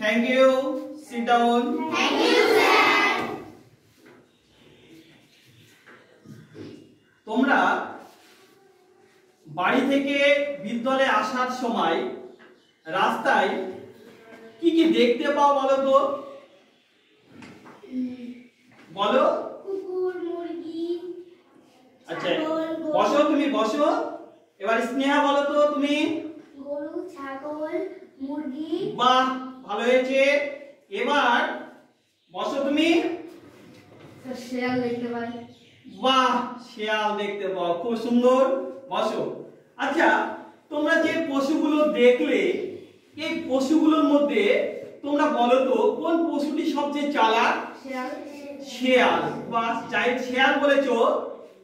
Thank you. Sit down. Thank you, sir. তোমরা বাড়ি থেকে বিদ্যালয়ে আসার সময় রাস্তায় কি কি দেখতে পাও বলো তো? বলো। কুকুর, মুরগি। আচ্ছা, বসো, তুমি বসো। এবার স্নেহা বলো তো তুমি। গরু, ছাগল, মুরগি। বাহ, ভালো হয়েছে। এবার বসো তুমি। শিয়াল দেখতে পাই। বাহ, শিয়াল দেখতে পাও, খুব সুন্দর। বসো। আচ্ছা, তোমরা যে পশুগুলো দেখলে এই পশুগুলোর মধ্যে তোমরা বলো তো কোন পশুটি সবচেয়ে চালাক? শিয়াল। শিয়াল। বাহ, যাই শিয়াল বলেছো,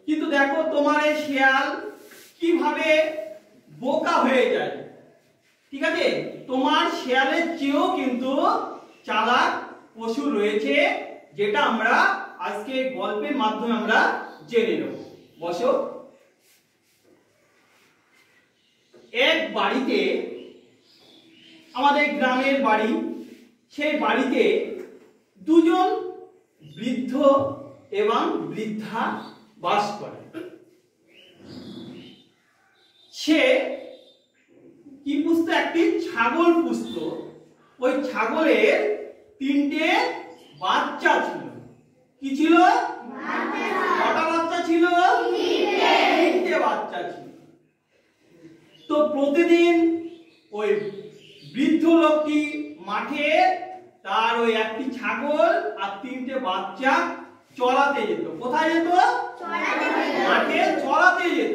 কিন্তু দেখো তোমার এই শিয়াল কিভাবে বোকা হয়ে যায়। ঠিক আছে, তোমার শিয়ালের চেয়েও কিন্তু চালাক পশু রয়েছে, যেটা আমরা আজকে গল্পের মাধ্যমে আমরা জেনে নেব। বসো। এক বাড়িতে, আমাদের গ্রামের বাড়ি, সেই বাড়িতে দুজন বৃদ্ধ এবং বৃদ্ধা বাস করে। সে কি পুষতো? একটি ছাগল পুষতো। ওই ছাগলের 3টে বাচ্চা ছিল। কি ছিল? কটা বাচ্চা ছিল? 3টে বাচ্চা ছিল। তো প্রতিদিন ওই বৃদ্ধ লোকটি মাঠে তার ওই একটি ছাগল আর 3টে বাচ্চা চড়াতে যেত। কোথায় যেত? মাঠে চড়াতে যেত।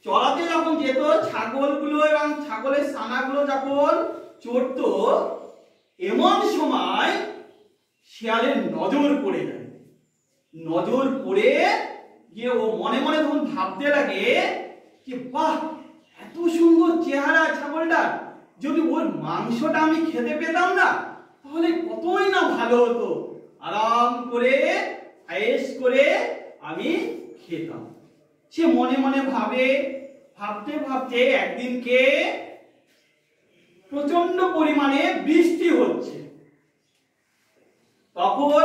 চড়াতে যখন যেত, ছাগলগুলো এবং ছাগলের ছানাগুলো যখন চড়তো, এমন সময় শিয়ালের নজর পড়ে যায়। নজর পড়ে গিয়ে ও মনে মনে তখন ভাবতে লাগে যে বাহ, এত সুন্দর চেহারা ছাগলটা, যদি ওর মাংসটা আমি খেতে পেতাম না তাহলে কতই না ভালো হতো। আরাম করে আয়েশ করে আমি খেতাম। সে মনে মনে ভাবে। ভাবতে ভাবতে একদিনকে প্রচন্ড পরিমাণে বৃষ্টি হচ্ছে। তখন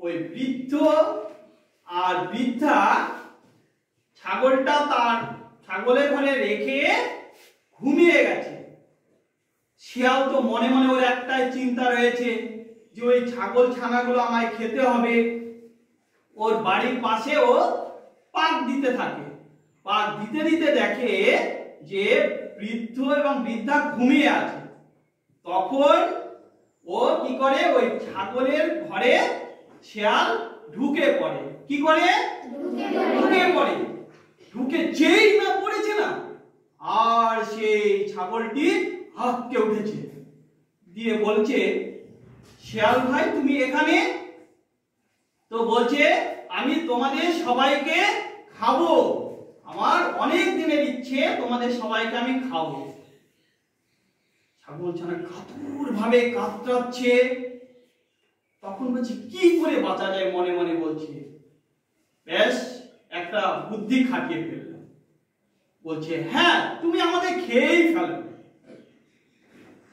ওই বৃদ্ধ আর বৃদ্ধা ছাগলটা তার ছাগলের ঘরে রেখে ঘুমিয়ে গেছে। শিয়াল তো মনে মনে ওর একটাই চিন্তা রয়েছে যে ওই ছাগল ছানাগুলো আমায় খেতে হবে। ওর বাড়ির পাশে ও পাক দিতে থাকে। পাক দিতে দিতে দেখে যে বৃদ্ধ এবং বৃদ্ধা ঘুমিয়ে আছে। তখন ও কি করে? ওই ছাগলের ঘরে শিয়াল ঢুকে পড়ে। কি করে? ঢুকে পড়ে। ঢুকে যেই না পড়েছে না, আর সেই ছাগলটি হাঁকতে উঠেছে, দিয়ে বলছে, শিয়াল ভাই তুমি এখানে? তো বলছে, আমি তোমাদের সবাইকে খাবো, আমার অনেক দিনের ইচ্ছে তোমাদের সবাইকে আমি খাবো। ছাগল ছানা কাতর ভাবে কাতরাচ্ছে। তখন বলছে কি করে বাঁচা যায়, মনে মনে বলছে। বেশ একটা বুদ্ধি খাটিয়ে ফেলল। বলছে, হ্যাঁ তুমি আমাদের খেয়েই ফেলো,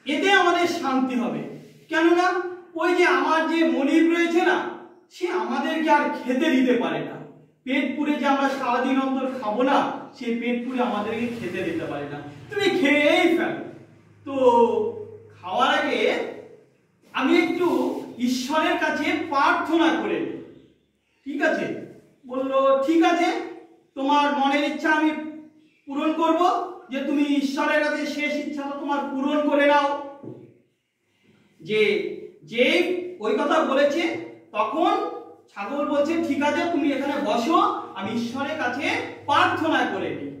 এতে আমাদের শান্তি হবে। কেননা ওই যে আমার যে মনিব রয়েছে না, সে আমাদেরকে আর খেতে দিতে পারে না। পেট পুরে যে আমরা সারাদিন অন্তর খাবো না, সে পেট পুরে আমাদেরকে খেতে দিতে পারে না, তুমি খেয়েই ফেলো। তো খাওয়ার আগে আমি একটু ঈশ্বরের কাছে প্রার্থনা করে নিই। ঠিক আছে? বললো, ঠিক আছে, তোমার মনের ইচ্ছা আমি পূরণ করব, যে তুমি ঈশ্বরের কাছে শেষ ইচ্ছাটা তোমার পূরণ করে নাও। যে যে ওই কথা বলেছে, তখন ছাগল বলছে, ঠিক আছে তুমি এখানে বসো, আমি ঈশ্বরের কাছে প্রার্থনা করে নিই।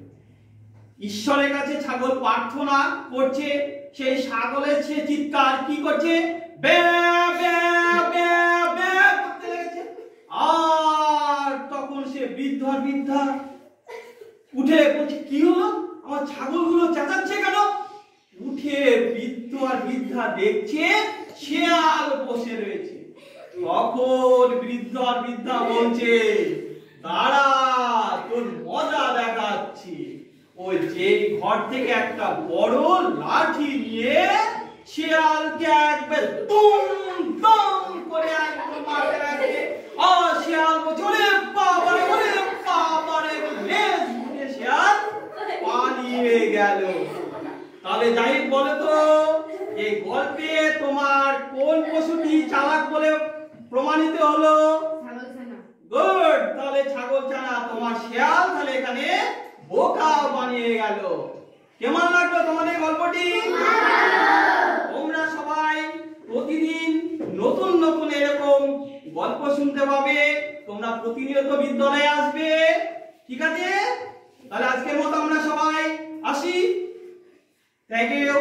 ঈশ্বরের কাছে ছাগল প্রার্থনা করছে। সেই ছাগলের সে চিৎকার কি করছে? বে বে বে বে করতে লেগেছে। আর তখন সে বৃদ্ধা উঠে বলছে, কি হলো? আমার ছাগলগুলো চেঁচাচ্ছে কেন? উঠে বৃদ্ধ আর বৃদ্ধা দেখছে শিয়াল বসে রয়েছে। তখন বৃদ্ধ আর বৃদ্ধা বলছে, দাঁড়া, তোর মজা দেখাচ্ছি। ওই যে ঘর থেকে একটা বড় লাঠি নিয়ে শিয়ালকে একবার দুম দুম করে একদম মারতে লাগে। আর শিয়াল বলছে ওরে বাবারে লেজ ঘুরে শিয়াল পালিয়ে গেল। তাহলে যাই বলে তো এই গল্পে তোমার কোন পশুটি চালাক বলে প্রমাণিত হলো? গুড, তাহলে ছাগল ছানা। তোমার শিয়াল তাহলে এখানে বোকা বানিয়ে গেল। কেমন লাগলো তোমাদের গল্পটি? তোমরা সবাই প্রতিদিন নতুন নতুন এরকম গল্প শুনতে পাবে। তোমরা প্রতিনিয়ত বিদ্যালয়ে আসবে, ঠিক আছে? তাহলে আজকের মতো আমরা সবাই আসি। Thank you.